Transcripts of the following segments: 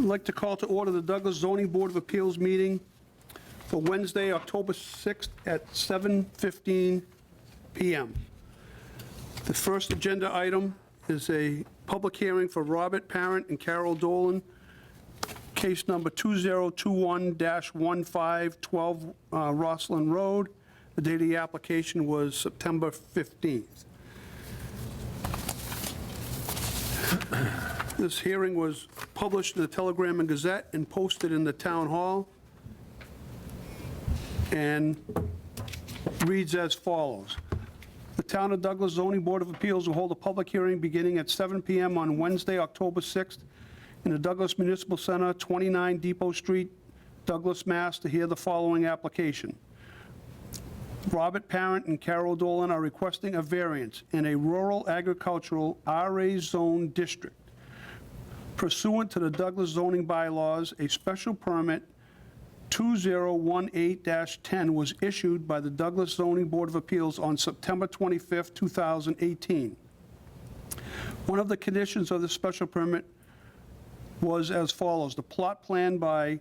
I'd like to call to order the Douglas Zoning Board of Appeals meeting for Wednesday, October 6th at 7:15 PM. The first agenda item is a public hearing for Robert Parent and Carol Dolan, case number 2021-1512 Rosslyn Road. The date of the application was September 15th. This hearing was published in the Telegram and Gazette and posted in the Town Hall, and reads as follows. The Town of Douglas Zoning Board of Appeals will hold a public hearing beginning at 7 PM on Wednesday, October 6th in the Douglas Municipal Center, 29 Depot Street, Douglas, Mass., to hear the following application. Robert Parent and Carol Dolan are requesting a variance in a rural agricultural RA zone district. Pursuant to the Douglas zoning bylaws, a special permit 2018-10 was issued by the Douglas Zoning Board of Appeals on September 25th, 2018. One of the conditions of the special permit was as follows. The plot plan by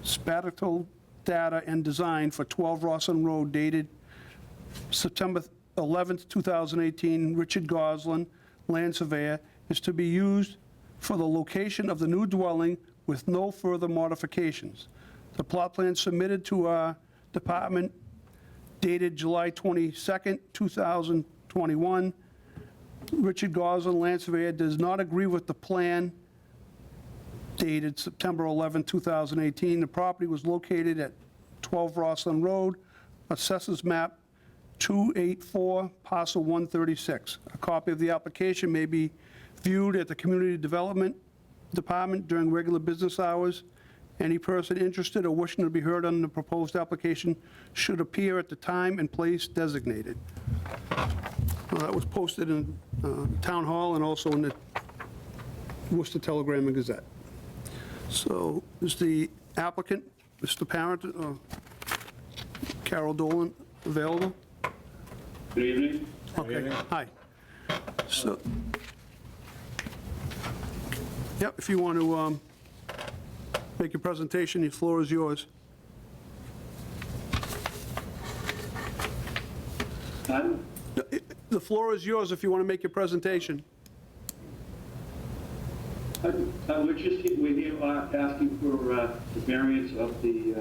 Spatial Data and Design for 12 Rosslyn Road dated September 11th, 2018, Richard Goslin, land surveyor, is to be used for the location of the new dwelling with no further modifications. The plot plan submitted to our department dated July 22nd, 2021. Richard Goslin, land surveyor, does not agree with the plan dated September 11, 2018. The property was located at 12 Rosslyn Road, Assessors Map 284, Parcel 136. A copy of the application may be viewed at the Community Development Department during regular business hours. Any person interested or wishing to be heard on the proposed application should appear at the time and place designated. That was posted in Town Hall and also in the Worcester Telegram and Gazette. So is the applicant, Mr. Parent, Carol Dolan, available? Good evening. Okay, hi. So, yep, if you want to make your presentation, the floor is yours. Pardon? The floor is yours if you want to make your presentation. We're here asking for the variance of the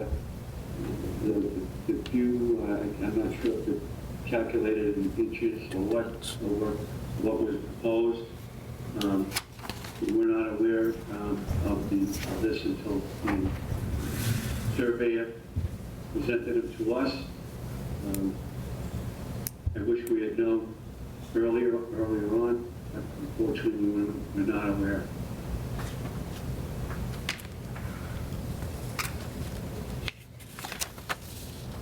view. I'm not sure if it's calculated in inches or what was proposed. We're not aware of this until the surveyor presented it to us. I wish we had known earlier on. Unfortunately, we're not aware.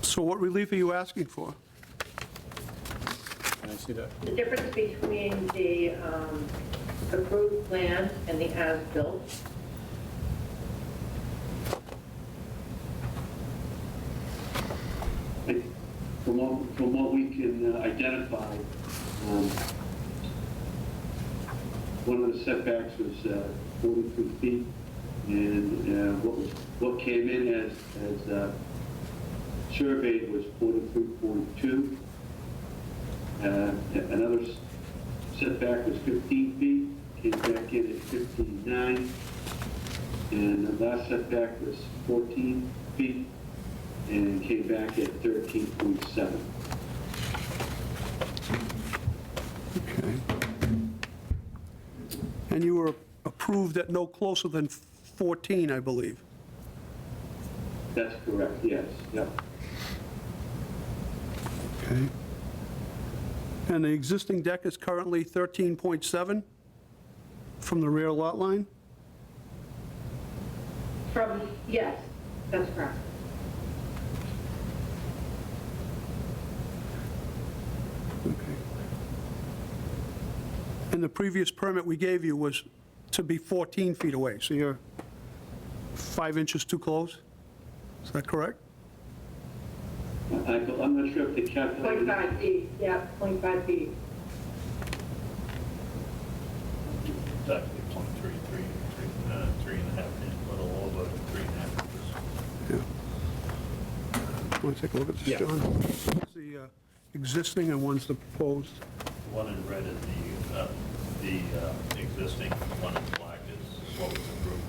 So what relief are you asking for? Can I see that? The difference between the approved plan and the as-built. From what we can identify, one of the setbacks was 43 feet, and what came in as surveyed was 43.2. Another setback was 15 feet, came back in at 15.9, and the last setback was 14 feet, and came back at 13.7. Okay. And you were approved at no closer than 14, I believe. That's correct, yes. Yep. Okay. And the existing deck is currently 13.7 from the rear lot line? Yes, that's correct. Okay. And the previous permit we gave you was to be 14 feet away, so you're 5 inches too close? Is that correct? I'm not sure if they calculated. 0.5 feet, yeah, 0.5 feet. It's actually 0.33, 3.5. Want to take a look at this, Yeah. John? One's the existing and one's the proposed. One in red is the existing, one in black is what was approved.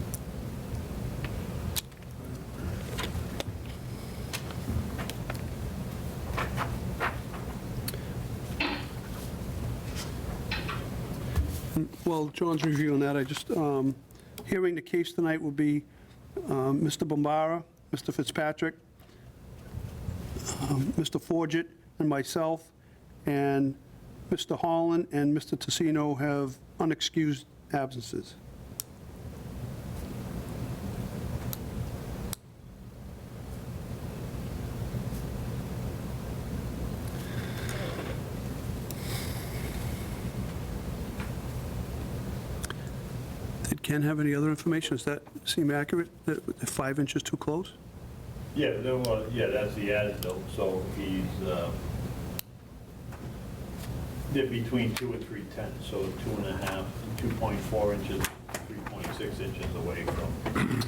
While John's reviewing that, I just, hearing the case tonight will be Mr. Bombara, Mr. Fitzpatrick, Mr. Forget, and myself, and Mr. Holland and Mr. Tassino have unexcused absences. Did Ken have any other information? Does that seem accurate, that 5 inches too close? Yeah, that's the as-built, so he's, they're between 2 and 3/10, so 2.5, 2.4 inches, 3.6 inches away from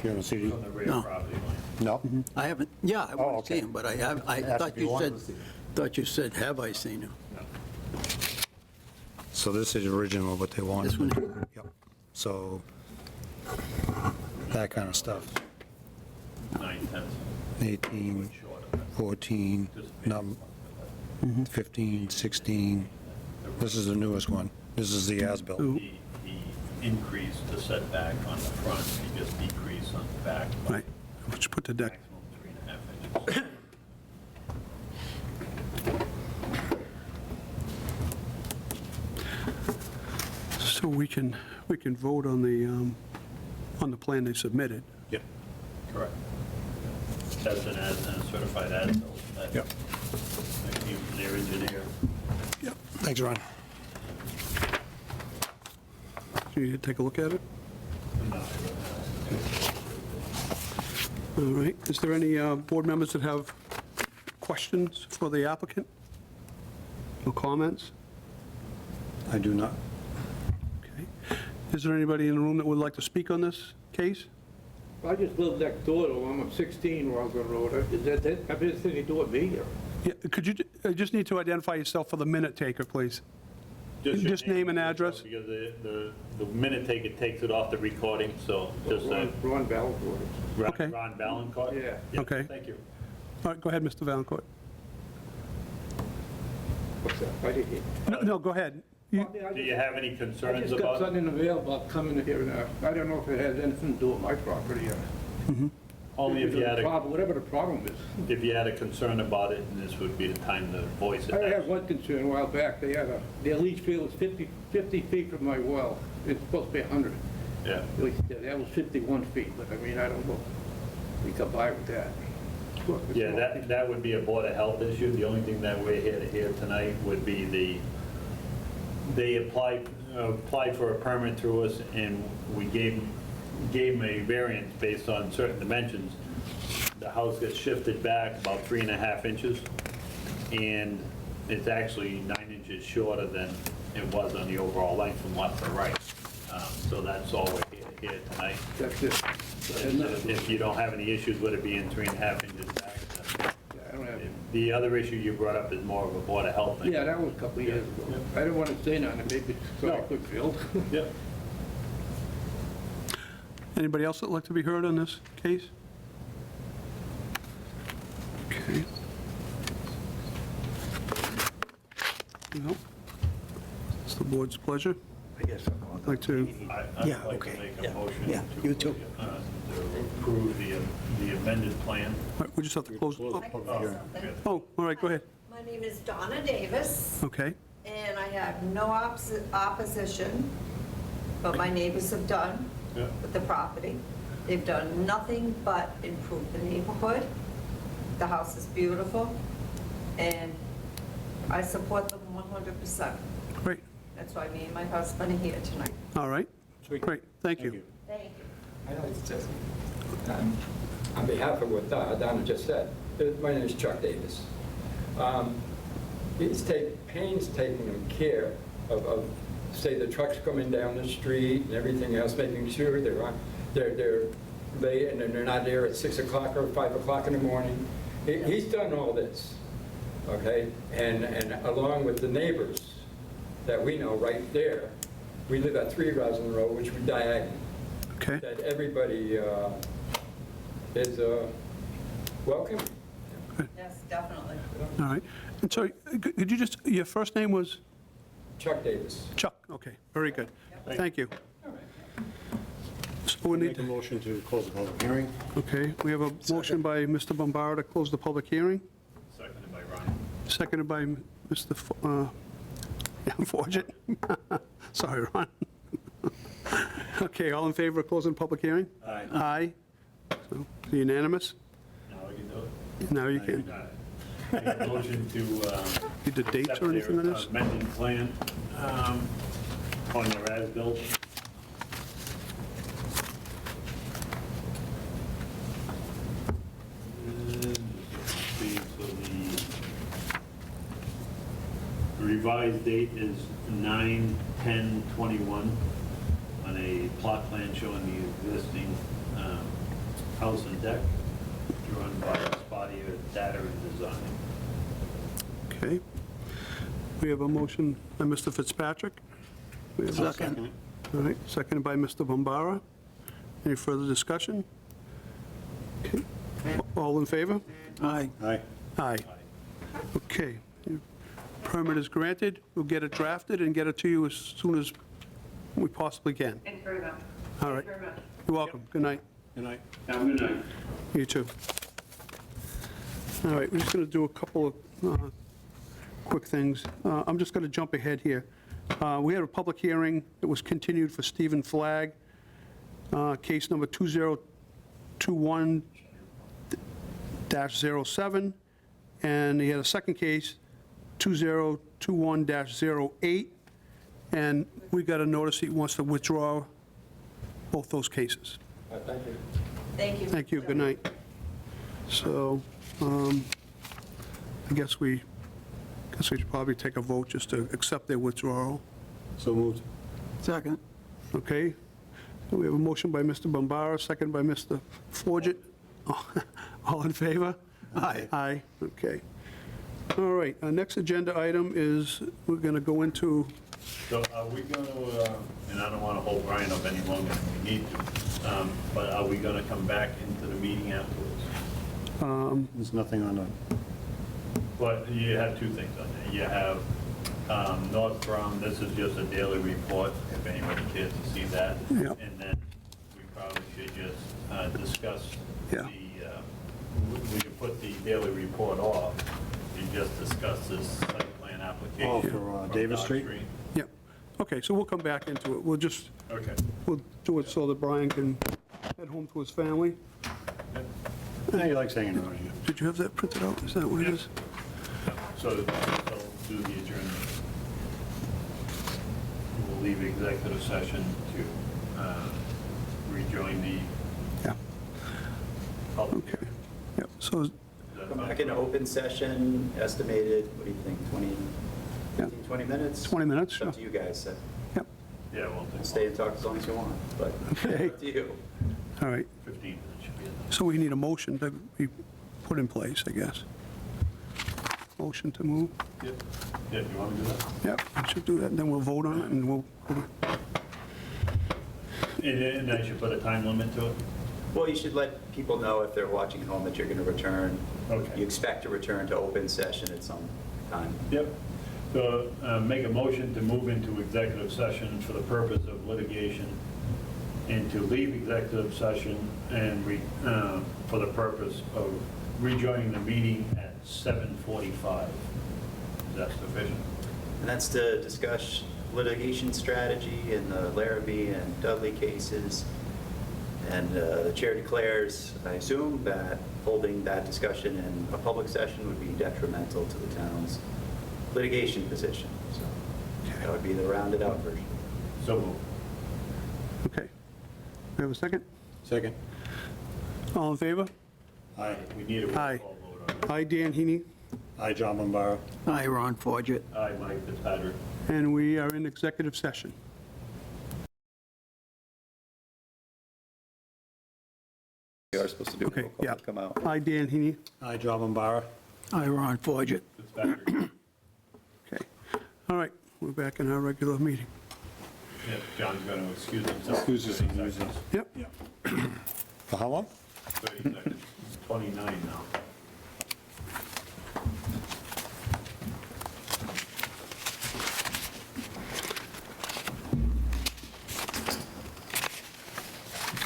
You haven't seen the it? rear No. property line. No? I haven't, yeah, I want to okay. see him, but I have, I Ask thought if you you want said, to see him. thought you said, have I seen him? So this is original, what they want. This one here? Yep. So, that kind of stuff. 9/10. 18, 14, 15, 16. This is the newest one. This is the as-built. He increased the setback on the front, he just decreased on the back. by Right, let's put the deck. Maximum 3.5 inches. So we can vote on the plan they submitted. Yep. Correct. That's an certified as-built. Yep. That came from their engineer. Yep. Thanks, Ron. So you take a look at it? All right, is there any board members that have questions for the applicant? No comments? I do not. Okay. Is there anybody in the room that would like to speak on this case? I just live next door to him, I'm 16 Rosslyn Road. Is that have anything to do with me? Or? Yeah, could you, I just need to identify yourself for the minute taker, please. your Just name and address. Because the minute taker takes it off the recording, so just Ron Valencourt. Okay. Ron Valencourt? Yeah. Okay. Thank you. All right, go ahead, Mr. Valencourt. What's that? I didn't hear. No, go ahead. Do you have any I concerns just got about it? something in the mail about coming here and I don't know if it has anything to do with my property or. Only if you had a, Whatever the problem is. if you had a concern about it, and this would be the time to voice it. I had one concern a while back. Their leach field was 50 feet from my well. It's supposed to be 100. Yeah. At least that was 51 feet, but I mean, I don't know. We got by with that. Yeah, that would be a Board of Health issue. The only thing that we're here to hear tonight would be they applied for a permit through us, and we gave them a variance based on certain dimensions. The house gets shifted back about 3.5 inches, and it's actually 9 inches shorter than it was on the overall length from left to right. So that's all we're here to hear tonight. That's it. If you don't have any issues with it being 3.5 inches back, then I don't have. the other issue you brought up is more of a Board of Health thing. Yeah, that was a couple of years ago. I didn't want to say nothing, maybe so I No. could build. Yep. Anybody else that'd like to be heard on this case? Okay. No. It's the board's pleasure. I guess I'd like to, I'd Yeah, like to okay, make yeah, a motion yeah, you too. to approve the amended plan. all right, we just have to close. Oh, I can say something. oh, all right, go ahead. My name is Donna Davis, Okay, and I have no opposition, but my neighbors have done Yeah. with the property. They've done nothing but improve the neighborhood. The house is beautiful, and I support them 100%. great, That's why me and my husband are here tonight. all right, great, thank you. Thank you. I know it's just, on behalf of what Donna just said, my name is Chuck Davis. He's painstaking care of, say, the trucks coming down the street and everything else, making sure they're late and they're not there at 6 o'clock or 5 o'clock in the morning. He's done all this, okay? And along with the neighbors that we know right there, we live at 3 Rosslyn Road, which we diagonal, Okay, that everybody is welcome. Yes, definitely. all right. And so, could you just, your first name was Chuck Davis. Chuck? Okay, very good. Thank you. So we need Make a to, motion to close the public hearing. okay, we have a motion by Mr. Bombara to close the public hearing, Seconded by Ron. seconded by Mr. Forget. Sorry, Ron. Okay, all in favor of closing the public hearing? Aye. Aye. So, unanimous? Now we can do it. Now you can. Make a motion to Need the dates accept or anything on their this? amended plan on their as-built. The revised date is 9/10/21 on a plot plan showing the existing house and deck drawn by Spotia Data and Design. Okay. We have a motion by Mr. Fitzpatrick. We have a Second. All right, seconded by Mr. Bombara. Any further discussion? Okay. All in favor? Aye. Aye. Aye. Okay. Permit is granted. We'll get it drafted and get it to you as soon as we possibly can. Thanks very much. All right. Thanks very much. You're welcome. Good night. Good night. Have a good night. You too. All right, we're just going to do a couple of quick things. I'm just going to jump ahead here. We had a public hearing that was continued for Stephen Flagg, case number 2021-07, and he had a second case, 2021-08, and we got a notice he wants to withdraw both those cases. Thank you. Thank you. Thank you, good night. So, I guess we should probably take a vote just to accept their withdrawal, So moved. Second. okay? We have a motion by Mr. Bombara, second by Mr. Forget. All in favor? Aye. Aye, okay. All right, our next agenda item is, we're going to go into, So are we going to, and I don't want to hold Brian up any longer than we need to, but are we going to come back into the meeting afterwards? There's nothing on the, But you have two things on there. You have North Brown, this is just a daily report, if anybody cares to see that. Yep. And then we probably should just discuss Yeah. we can put the daily report off and just discuss this site plan application. Oh, for, from Davis Dodge Street? yeah, okay, so we'll come back into it. We'll do it so that Brian can head home to his family. he likes hanging around here. Did you have that printed out? Is that what it is? So do the adjournment. We'll leave executive session to rejoin the Yeah, public. okay. Yep, so, Is that Come fine? back in open session, estimated, what do you think, 20, Yeah. 15, 20 minutes? 20 minutes, It's up sure. to you guys, so Yep, Yeah, we'll take stay and talk as long as you want, but okay, up to you. all right. 15 minutes should be enough. So we need a motion to be put in place, I guess. Motion to move? Yeah, you want to do that? Yep, I should do that, and then we'll vote on it, and we'll, And I should put a time limit to it? Well, you should let people know if they're watching at home that you're going to return. Okay. You expect to return to open session at some time. Yep. So make a motion to move into executive session for the purpose of litigation and to leave executive session and for the purpose of rejoining the meeting at 7:45. Is that sufficient? And that's to discuss litigation strategy in the Larrabee and Dudley cases. And the chair declares, I assume, that holding that discussion in a public session would be detrimental to the town's litigation position. So that would be the rounded out version. So moved. okay. We have a second? Second. All in favor? Aye. We need a roll Aye. call vote on it. Aye, Dan Heaney, Aye, John Bombara. Aye, Ron Forget. Aye, Mike Fitzpatrick. and we are in executive session. you are supposed to do a Okay, roll call. yeah. Come out. I, Dan Heaney. Hi, Joe Bombara. Hi, Ron Forget. Fitzpatrick. Okay. All right, we're back in our regular meeting. Yeah, John's going to excuse himself. Excuses, 30 excuses. seconds. Yep. For how long? 30 seconds. 29 now.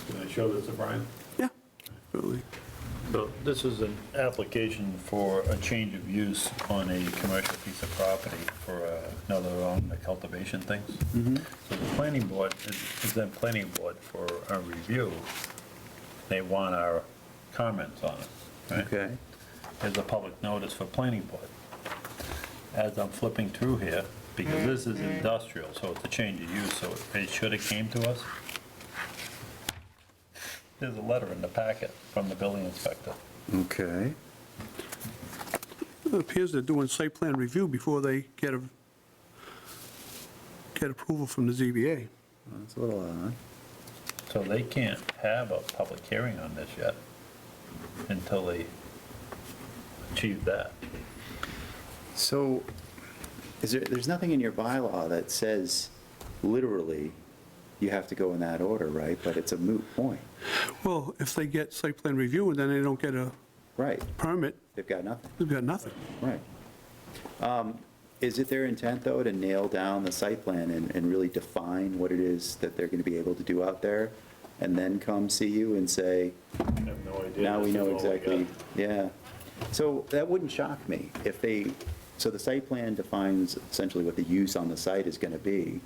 Can I show this to Brian? Yeah. Really. So this is an application for a change of use on a commercial piece of property for another cultivation things. So the planning board is then planning board for a review. They want our comments on it, right? Okay. There's a public notice for planning board. As I'm flipping through here, because this is industrial, so it's a change of use, so it should have came to us. There's a letter in the packet from the building inspector. Okay. It appears they're doing site plan review before they get approval from the ZBA. That's a little odd. So they can't have a public hearing on this yet until they achieve that. So, there's nothing in your bylaw that says literally you have to go in that order, right? But it's a moot point. Well, if they get site plan review and then they don't get a Right. permit, They've got nothing. they've got nothing. Right. Is it their intent, though, to nail down the site plan and really define what it is that they're going to be able to do out there, and then come see you and say, I have no idea. now we This know is all we exactly, got. yeah. So that wouldn't shock me if so the site plan defines essentially what the use on the site is going to be.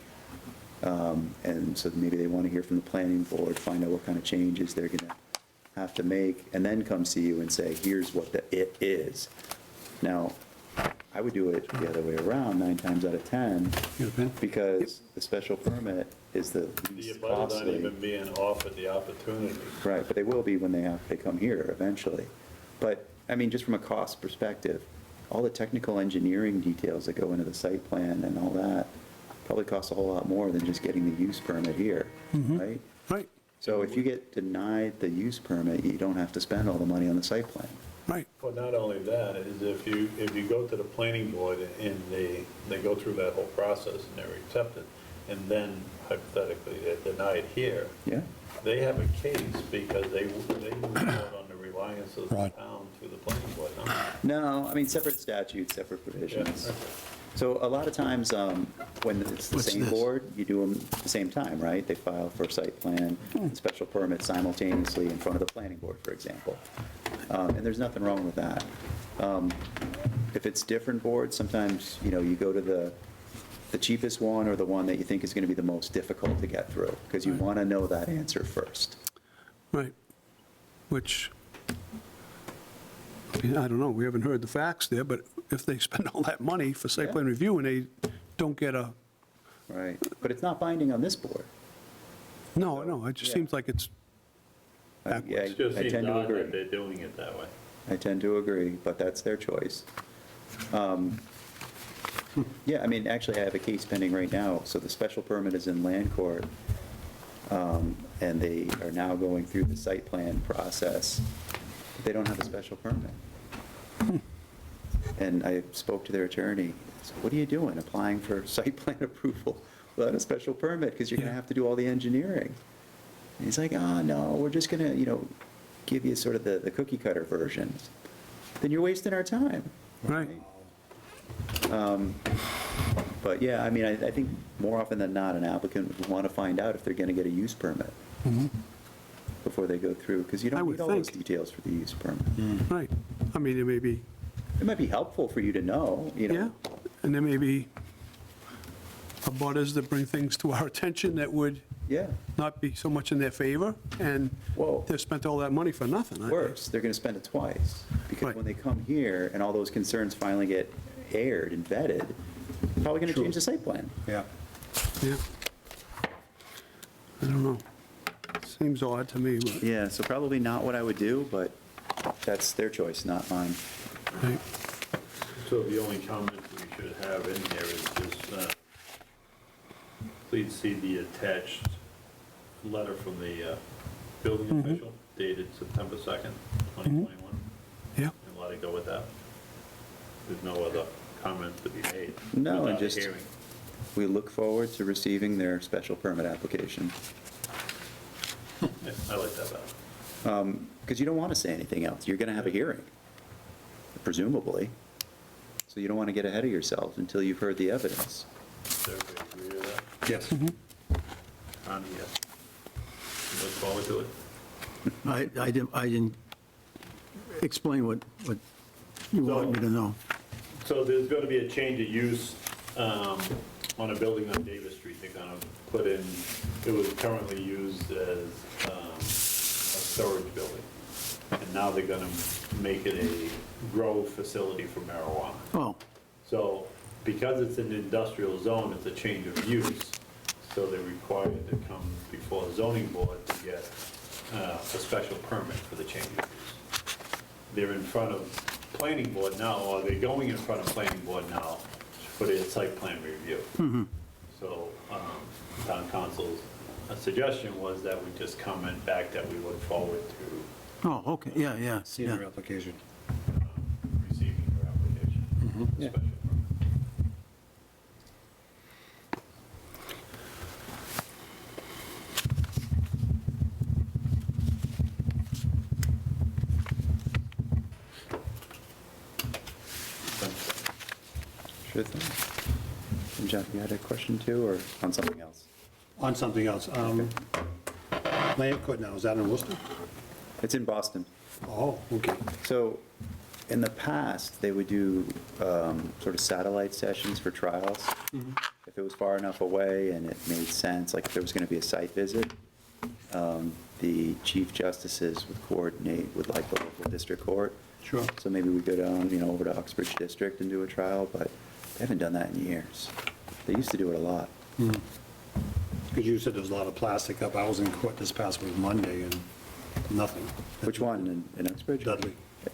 And so maybe they want to hear from the planning board, find out what kind of changes they're going to have to make, and then come see you and say, here's what it is. Now, I would do it the other way around 9 times out of 10, because the special permit is the The least abutter not costly. even being offered the opportunity. Right, but they will be when they come here eventually. But, I mean, just from a cost perspective, all the technical engineering details that go into the site plan and all that probably cost a whole lot more than just getting the use permit here, right? Right, So if you get denied the use permit, you don't have to spend all the money on the site plan. right. Well, not only that, is if you go to the planning board and they go through that whole process and they're accepted, and then hypothetically they're denied here, Yeah? they have a case because they move forward on the reliance of the Right. town to the planning board, no? No, I mean, separate statutes, separate provisions. Yeah. So a lot of times, when it's the What's same this? board, you do them at the same time, right? They file for site plan and special permit simultaneously in front of the planning board, for example. And there's nothing wrong with that. If it's different boards, sometimes, you go to the cheapest one or the one that you think is going to be the most difficult to get through, because you want to know that answer first. Right, which, I mean, I don't know, we haven't heard the facts there, but if they spend all that money for site plan review and they don't get a, Right, but it's not binding on this board. no, it just Yeah. seems like it's Yeah, It just I seems tend to odd that agree. they're doing it that way. I tend to agree, but that's their choice. Yeah, I mean, actually, I have a case pending right now, so the special permit is in land court, and they are now going through the site plan process. They don't have a special permit. And I spoke to their attorney, I said, what are you doing, applying for site plan approval without a special permit, because you're going to Yeah. have to do all the engineering? And he's like, oh, no, we're just going to, give you sort of the cookie cutter versions. Then you're wasting our time. right. But yeah, I mean, I think more often than not, an applicant would want to find out if they're going to get a use permit before they go through, because you I don't would need all those think. details for the use permit. Right. I mean, it may be, It might be helpful for you to know, yeah, and there may be abutters that bring things to our attention that would Yeah, not be so much in their favor, and Whoa. they've spent all that money for nothing. I think. worse, they're going to spend it twice. Because Right. when they come here and all those concerns finally get aired and vetted, probably going to change the site plan. Yeah. Yeah. I don't know. Seems odd to me, but, Yeah, so probably not what I would do, but that's their choice, not mine. right. So the only comment we should have in here is just, please see the attached letter from the building official. dated September 2nd, 2021, Yeah. and let it go with that. There's no other comments to be made. No, and without a just- hearing. We look forward to receiving their special permit application. Yeah, I like that better. Because you don't want to say anything else. You're going to have a hearing, presumably. So you don't want to get ahead of yourself until you've heard the evidence. Does everybody agree with that? Yes. Yes. Look forward to it. I didn't explain what you want me to know. So there's going to be a change of use on a building on Davis Street. They're going to put in, it was currently used as a storage building. And now they're going to make it a grow facility for marijuana. Oh, So because it's an industrial zone, it's a change of use. So they're required to come before the zoning board to get a special permit for the change of use. They're in front of planning board now, or they're going in front of planning board now for their site plan review. So town council's suggestion was that we just comment back that we look forward to oh, okay, yeah. See their application. receiving your application. Yeah. Special permit. Sure thing. And Jeff, you had a question too, or on something else? On something else, Land Court now, is that in Worcester? It's in Boston. Oh, okay. So in the past, they would do sort of satellite sessions for trials. If it was far enough away and it made sense, like if there was going to be a site visit, the chief justices would coordinate with like the local district court. Sure. So maybe we go down, over to Uxbridge District and do a trial, but they haven't done that in years. They used to do it a lot. Because you said there was a lot of plastic up. I was in court this past week, Monday, and nothing. Which one, in Uxbridge? Dudley.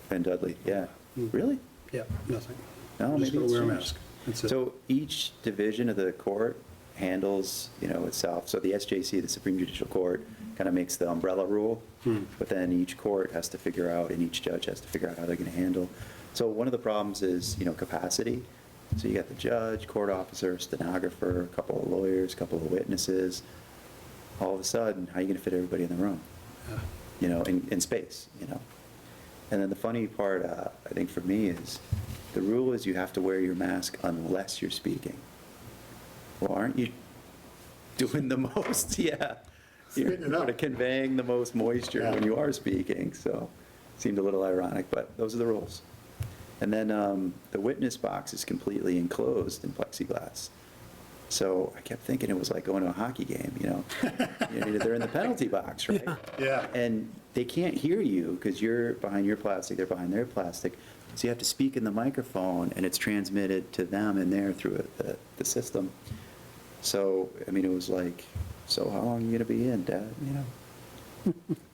In Dudley, yeah. Really? Yeah, nothing. No, Just maybe gotta it's wear a changed. mask. That's it. So each division of the court handles, itself. So the SJC, the Supreme Judicial Court, kind of makes the umbrella rule, but then each court has to figure out, and each judge has to figure out how they're going to handle. So one of the problems is, capacity. So you got the judge, court officer, stenographer, a couple of lawyers, a couple of witnesses. All of a sudden, how are you going to fit everybody in the room? In space, And then the funny part, I think for me, is the rule is you have to wear your mask unless you're speaking. Well, aren't you doing the most? Yeah. You're Spitting it out. sort of conveying the most moisture when you are speaking, so it seemed a little ironic, but those are the rules. And then the witness box is completely enclosed in plexiglass. So I kept thinking it was like going to a hockey game, They're in the penalty box, right? Yeah. And they can't hear you because you're behind your plastic, they're behind their plastic. So you have to speak in the microphone, and it's transmitted to them in there through the system. So, it was like, so how long are you going to be in, Dad?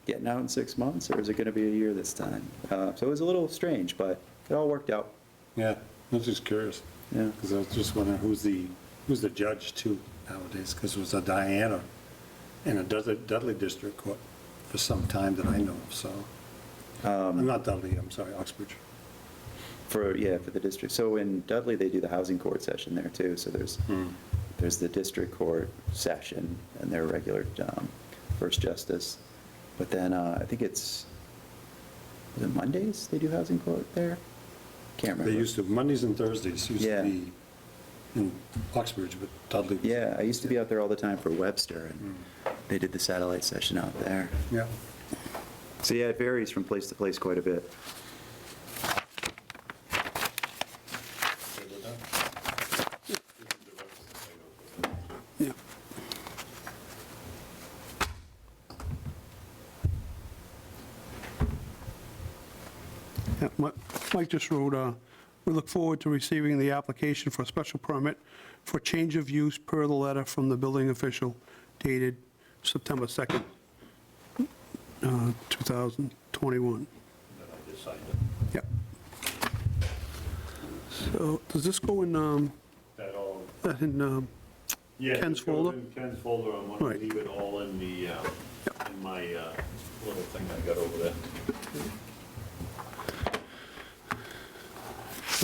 Getting out in 6 months, or is it going to be a year this time? So it was a little strange, but it all worked out. Yeah, I was just curious. Yeah. Because I was just wondering who's the judge too nowadays, because it was a Diana in a Dudley District Court for some time that I know of, so. Not Dudley, I'm sorry, Uxbridge. For the district. So in Dudley, they do the housing court session there too. So there's the district court session and their regular first justice. But then I think is it Mondays they do housing court there? Can't remember. They used to, Mondays and Thursdays used Yeah. to be in Uxbridge, but Dudley was. Yeah, I used to be out there all the time for Webster, and they did the satellite session out there. Yeah. So yeah, it varies from place to place quite a bit. Good with that? This is the reference I go to. Yeah. Yeah, Mike just wrote, we look forward to receiving the application for a special permit for change of use per the letter from the building official dated September 2nd, 2021. Then I just signed it. Yep. So does this go in, That all, Ken's this goes folder? in Ken's folder. I'm going Right. to leave it all in the, in my little thing I got over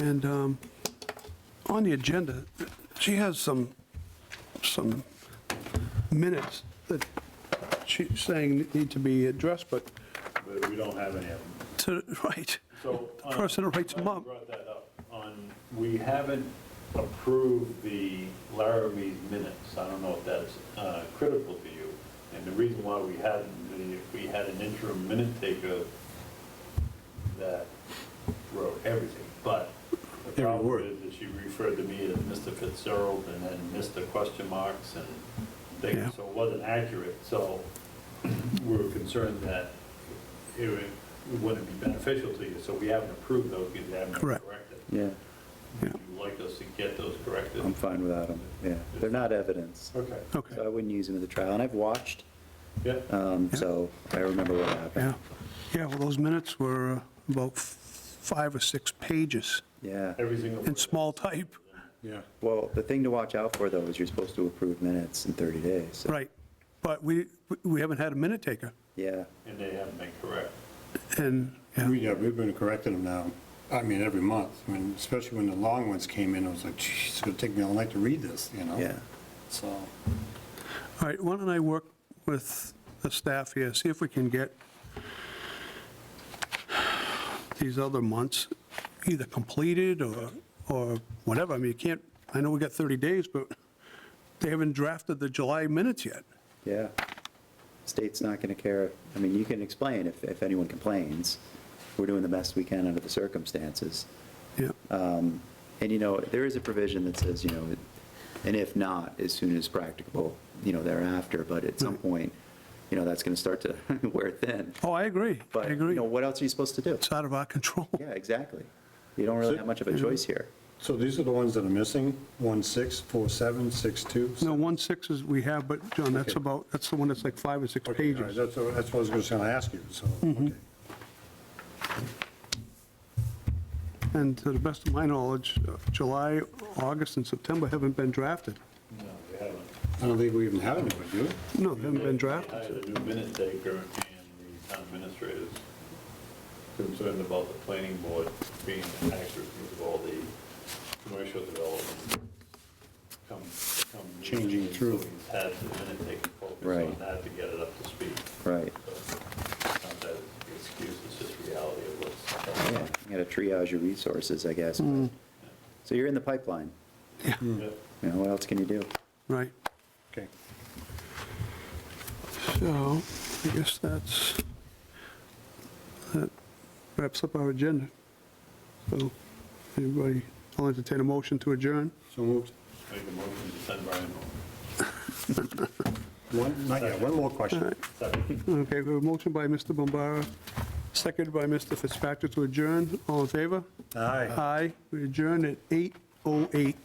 And on the agenda, she has some minutes that she's saying need to be addressed, but But we don't have any of them. right, So. the person who writes them glad you up. brought that up. We haven't approved the Laramie's minutes. I don't know if that's critical to you. And the reason why we hadn't, we had an interim minute taker that wrote everything. But the Every problem word. is that she referred to me as Mr. Fitzgerald and then Mr. question marks and things. Yeah. So it wasn't accurate. So we were concerned that it wouldn't be beneficial to you. So we haven't approved those because they haven't been Correct. corrected. Yeah, Yeah. Would you like us to get those corrected? I'm fine without them, yeah. They're not evidence, Okay. Okay, so I wouldn't use them at the trial. And I've watched, Yeah. so I remember what happened. yeah, well, those minutes were about 5 or 6 pages Yeah. Every single in word. small type. Yeah. Well, the thing to watch out for, though, is you're supposed to approve minutes in 30 days. so- Right, but we haven't had a minute taker, Yeah, And they haven't been correct. and, yeah, We've been correcting them now, I mean, every month. I mean, especially when the long ones came in, I was like, geez, it's gonna take me all night to read this, you know? yeah. So, all right, why don't I work with the staff here, see if we can get these other months either completed or whatever. I mean, you can't, I know we got 30 days, but they haven't drafted the July minutes yet. Yeah. State's not going to care. I mean, you can explain if anyone complains. We're doing the best we can under the circumstances. Yeah, And, you know, there is a provision that says, you know, and if not, as soon as practicable, you know, thereafter, but at some point, you know, that's going to start to wear thin. oh, I agree, I But, you agree. know, what else are you supposed to do? It's out of our control. Yeah, exactly. You don't really have much of a choice here. so these are the ones that are missing, 1-6, 4-7, 6-2? No, 1/6 is we have, but John, that's Okay. about, that's the one that's like 5 or 6 Okay, all right, pages. that's what I was just gonna ask you, so, okay. And to the best of my knowledge, July, August, and September haven't been drafted. No, we haven't. I don't think we even have anyone, do we? No, they haven't been We drafted. hired a new minute taker and the town administrator's concerned about the planning board being accurate with all the commercial development come. Changing through. So he's had the minute taker focus Right. on that to get it up to speed. Right. So it's not that it's an excuse, it's just reality of what's going Yeah, on. you got to triage your resources, I guess. but- So you're in the pipeline. Yeah, Yeah. You know, what else can you do? right. Okay. So, I guess that wraps up our agenda. So, anybody, I'll entertain a motion to adjourn. So moved. Make a motion to send Brian home. Not yet, one more question. Second. Okay, we have a motion by Mr. Bombara, seconded by Mr. Fitzpatrick to adjourn. All in favor? Aye. Aye. We adjourn at 8:08.